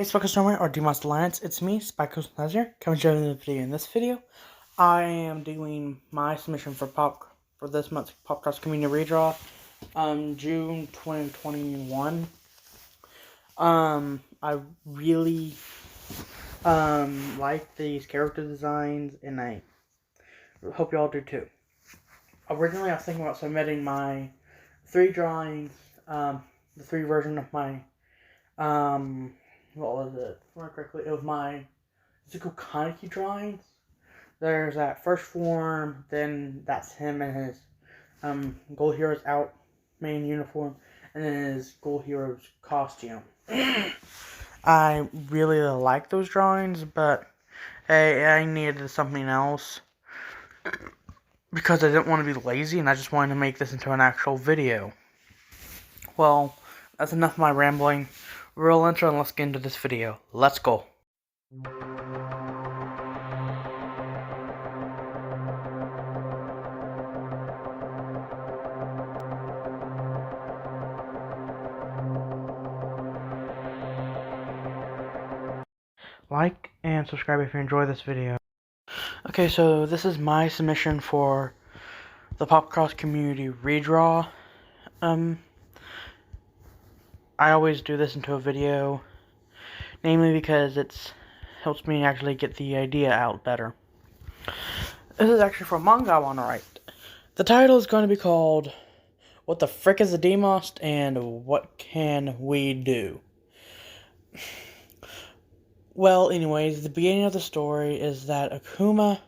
Hey Popcross or Demost Alliance, it's me, Popcross here, coming to you in the video. In this video, I am doing my submission for this month's Popcross Community Redraw, June 2021. I really like these character designs, and I hope y'all do too. Originally, I was thinking about submitting my 3 drawings, the 3 version of my what was it? If I remember correctly, it was my Zuko Kaneki drawings. There's that first form, then that's him in his Gold Heroes out main uniform, and then his Gold Heroes costume. I really like those drawings, but hey, I needed something else because I didn't want to be lazy, and I just wanted to make this into an actual video. Well, that's enough of my rambling. Real intro, and let's get into this video. Let's go. Like and subscribe if you enjoy this video. Okay, so this is my submission for the Popcross Community Redraw. I always do this into a video, namely because it helps me actually get the idea out better. This is actually from manga I want to write. The title is going to be called What the Frick is a Demost and What Can We Do? Well, anyways, the beginning of the story is that Akuma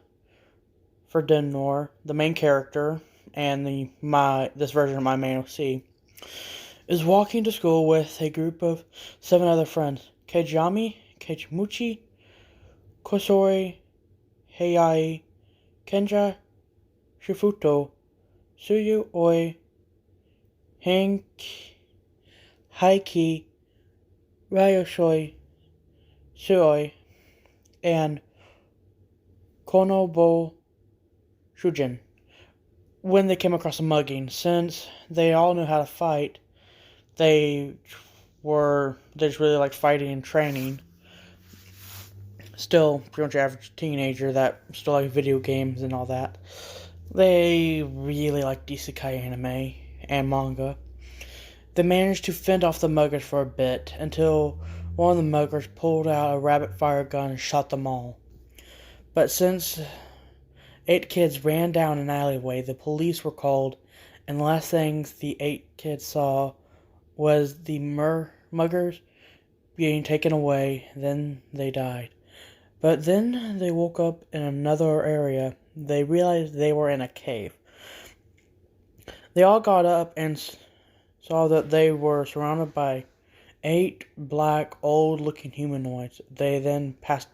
Furendor, the main character, and this version of my main OC, is walking to school with a group of 7 other friends: Kage Yami, Kage Muchi, Kossori Hayai, Chenja Shifuto, Tsuyoi Heiki, Ryōshi Tsuyoi, and Konbo Shujin. When they came across a mugging, since they all knew how to fight, they just really liked fighting and training. Still pretty much average teenager that still likes video games and all that. They really like isekai anime and manga. They managed to fend off the muggers for a bit until one of the muggers pulled out a rapid fire gun and shot them all. But since 8 kids ran down an alleyway, the police were called, and the last things the 8 kids saw was the muggers being taken away. Then they died. But then they woke up in another area. They realized they were in a cave. They all got up and saw that they were surrounded by 8 black, old-looking humanoids. They then passed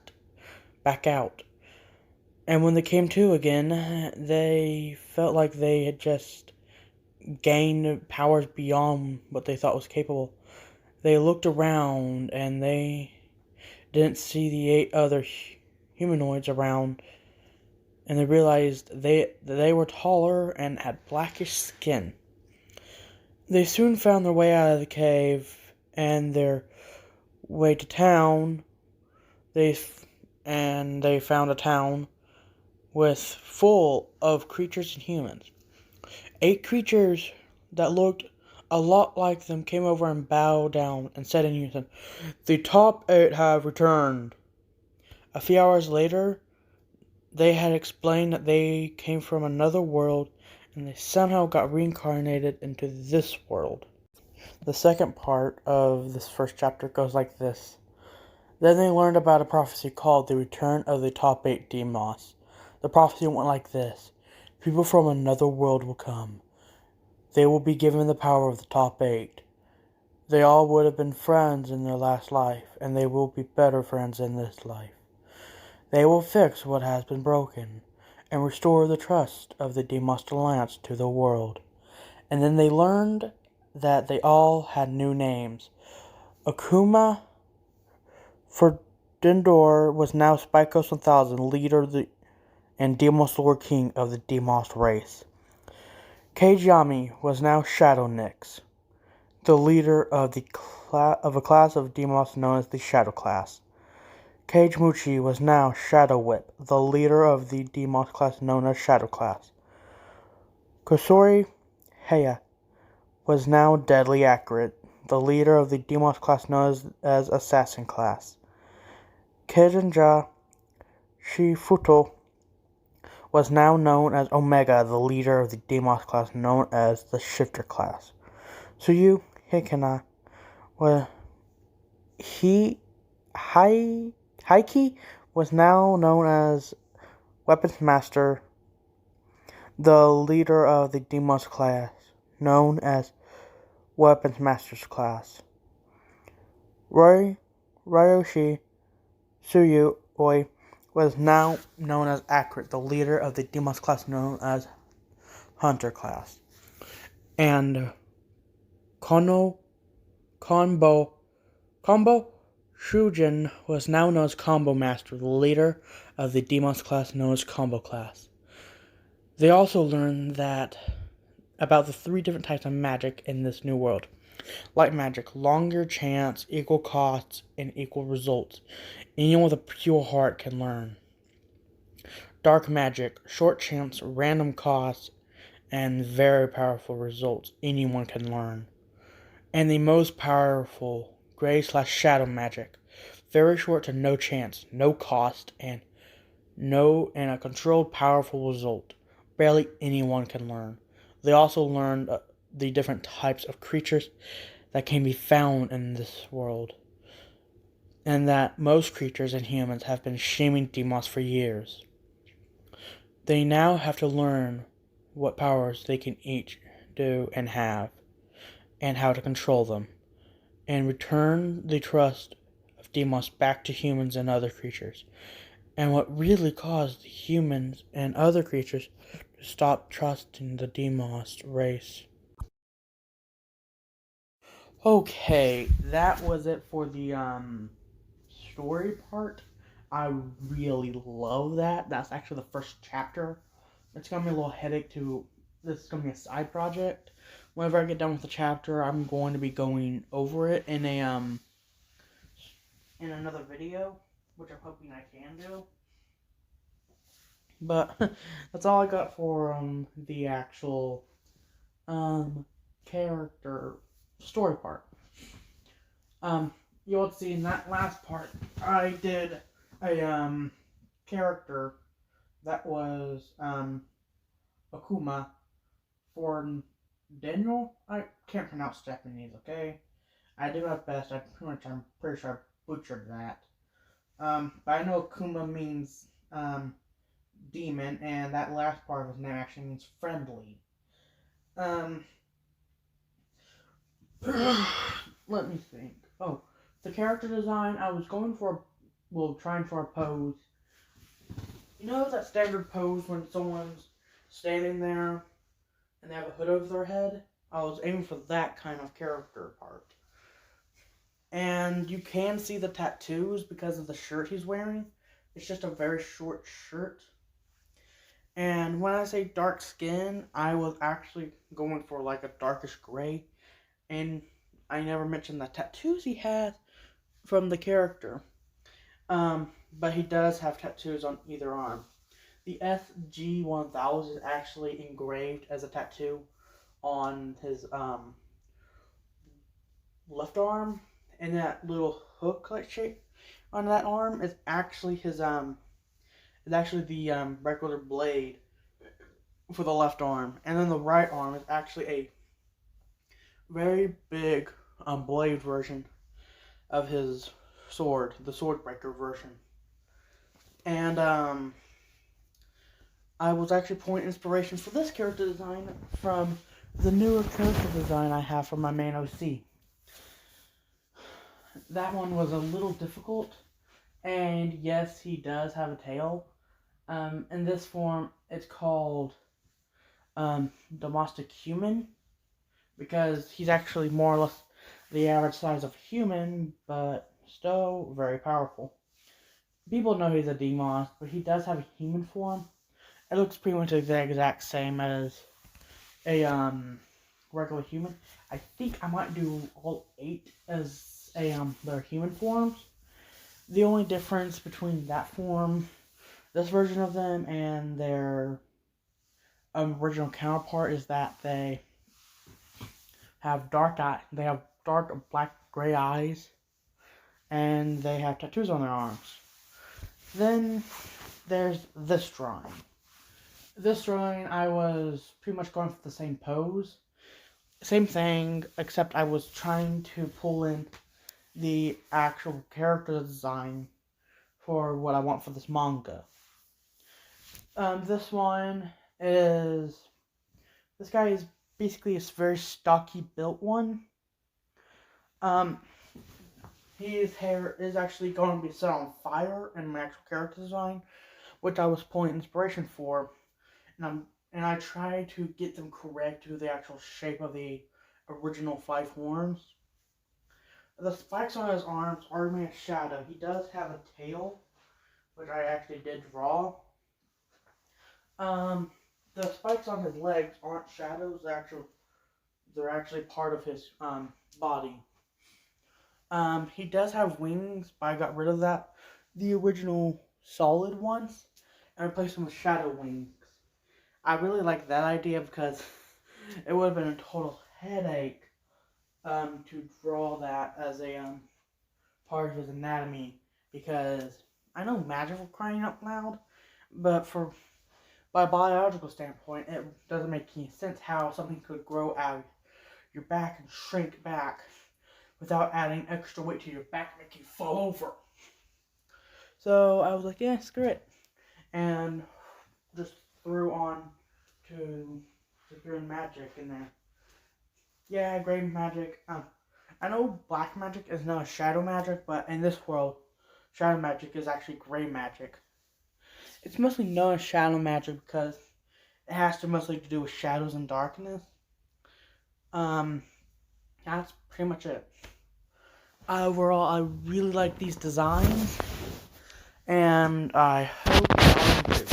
back out. And when they came to again, they felt like they had just gained powers beyond what they thought was capable. They looked around and they didn't see the 8 other humanoids around, and they realized they were taller and had blackish skin. They soon found their way out of the cave and their way to town. They found a town full of creatures and humans. 8 creatures that looked a lot like them came over and bowed down and said in unison, "The top 8 have returned." A few hours later, they had explained that they came from another world and they somehow got reincarnated into this world. The second part of this first chapter goes like this. Then they learned about a prophecy called the Return of the Top 8 Demost. The prophecy went like this: people from another world will come. They will be given the power of the top 8. They all would have been friends in their last life, and they will be better friends in this life. They will fix what has been broken, and restore the trust of the Demost Alliance to the world. And then they learned that they all had new names. Akuma Furendor was now Spikos 1000, leader and Demost Lord King of the Demost race. Kage Yami was now Shadow Nyx, the leader of the a class of Demost known as the Shadow class. Kage Muchi was now Shadow Whip, the leader of the Demost class known as Shadow class. Kossori Hayai was now Deadly Accurate, the leader of the Demost class known as Assassin class. Chenja Shifuto was now known as Omega, the leader of the Demost class known as the Shifter class. Tsuyoi Heiki was now known as Weapons Master, the leader of the Demost class known as Weapons Master's class. Ryōshi Tsuyoi was now known as Accurate, the leader of the Demost class known as Hunter class. And Konbo Shujin was now known as Combo Master, the leader of the Demost class known as Combo class. They also learned about the 3 different types of magic in this new world. Light magic, longer chance, equal costs, and equal results. Anyone with a pure heart can learn. Dark magic, short chance, random costs, and very powerful results. Anyone can learn. And the most powerful, gray/shadow magic. Very short to no chance, no cost, and a controlled powerful result. Barely anyone can learn. They also learned the different types of creatures that can be found in this world, and that most creatures and humans have been shaming Demost for years. They now have to learn what powers they can each do and have, and how to control them, and return the trust of Demost back to humans and other creatures, and what really caused the humans and other creatures to stop trusting the Demost race. Okay, that was it for the story part. I really love that. That's actually the first chapter. It's gonna be a little headache this is gonna be a side project. Whenever I get done with the chapter, I'm going to be going over it in another video, which I'm hoping I can do. But that's all I got for the actual character story part. You'll see in that last part I did a character that was Akuma Furendor. I can't pronounce Japanese, okay? I do my best. I'm pretty sure I butchered that. But I know Akuma means demon, and that last part of his name actually means friendly. Let me think. Oh, the character design, I was trying for a pose. You know that standard pose when someone's standing there and they have a hood over their head? I was aiming for that kind of character part. And you can see the tattoos because of the shirt he's wearing. It's just a very short shirt. And when I say dark skin, I was actually going for like a darkish gray. And I never mentioned the tattoos he has from the character. But he does have tattoos on either arm. The SG-1000 is actually engraved as a tattoo on his left arm, and that little hook-like shape on that arm is actually the regular blade for the left arm, and then the right arm is actually a very big blade version of his sword, the Swordbreaker version. And I was actually pulling inspiration for this character design from the newer character design I have for my main OC. That one was a little difficult, and yes, he does have a tail. In this form, it's called Domestic Human, because he's actually more or less the average size of a human, but still very powerful. People know he's a Demost, but he does have a human form. It looks pretty much the exact same as a regular human. I think I might do all 8 as their human forms. The only difference between that form, this version of them, and their original counterpart is that they have dark black gray eyes, and they have tattoos on their arms. Then there's this drawing. This drawing, I was pretty much going for the same pose. Same thing, except I was trying to pull in the actual character design for what I want for this manga. This one is... This guy is basically a very stocky built one. His hair is actually going to be set on fire in my actual character design, which I was pulling inspiration for. And I try to get them correct to the actual shape of the original 5 horns. The spikes on his arms are made of shadow. He does have a tail, which I actually did draw. The spikes on his legs aren't shadows. They're actually part of his body. He does have wings, but I got rid of the original solid ones, and replaced them with shadow wings. I really like that idea because it would have been a total headache to draw that as a part of his anatomy, because I know magic for crying out loud, but by a biological standpoint, it doesn't make any sense how something could grow out your back and shrink back without adding extra weight to your back, making you fall over. So I was like, yeah, screw it, and just threw magic in there. Yeah, gray magic. I know black magic is not a shadow magic, but in this world, shadow magic is actually gray magic. It's mostly known as shadow magic because it has to mostly do with shadows and darkness. That's pretty much it. Overall, I really like these designs, and I hope you all do.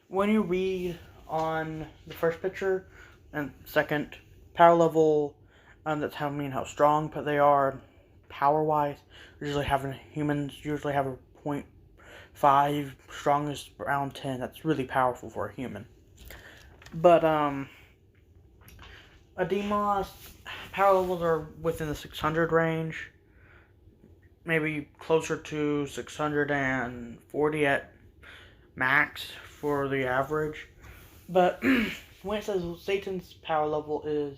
When you read on the first picture and second, power level, that's how how strong they are power-wise. Humans usually have a 0.5, strongest around 10. That's really powerful for a human. But a Demost, power levels are within the 600 range, maybe closer to 640 at max for the average. But when it says Satan's power level is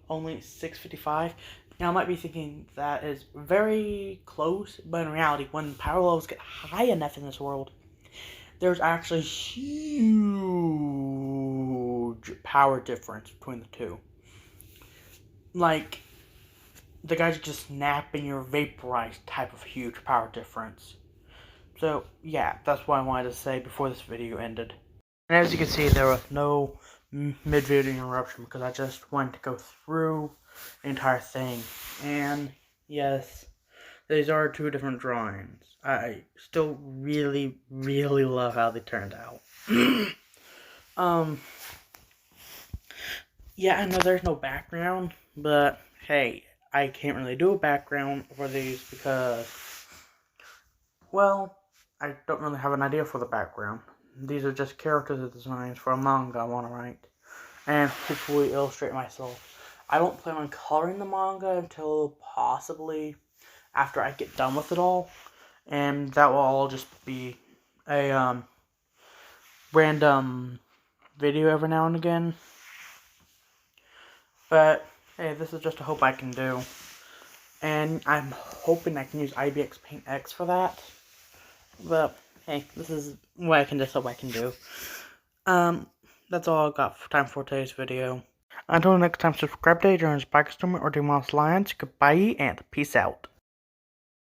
only 655, now I might be thinking that is very close, but in reality, when power levels get high enough in this world, there's actually huge power difference between the two. Like, the guys just snap and you're vaporized type of huge power difference. So, yeah, that's what I wanted to say before this video ended. And as you can see, there was no mid-video interruption because I just wanted to go through the entire thing. And, yes, these are 2 different drawings. I still really, really love how they turned out. Yeah, I know there's no background, but hey, I can't really do a background for these because, well, I don't really have an idea for the background. These are just character designs for a manga I want to write, and hopefully illustrate myself. I don't plan on coloring the manga until possibly after I get done with it all, and that will all just be a random video every now and again. But hey, this is just a hope I can do, and I'm hoping I can use IBX Paint X for that. But hey, this is what I can just hope I can do. That's all I've got for time for today's video. Until next time, subscribe to Jones Bike Customer or Demost Lions. Goodbye and peace out.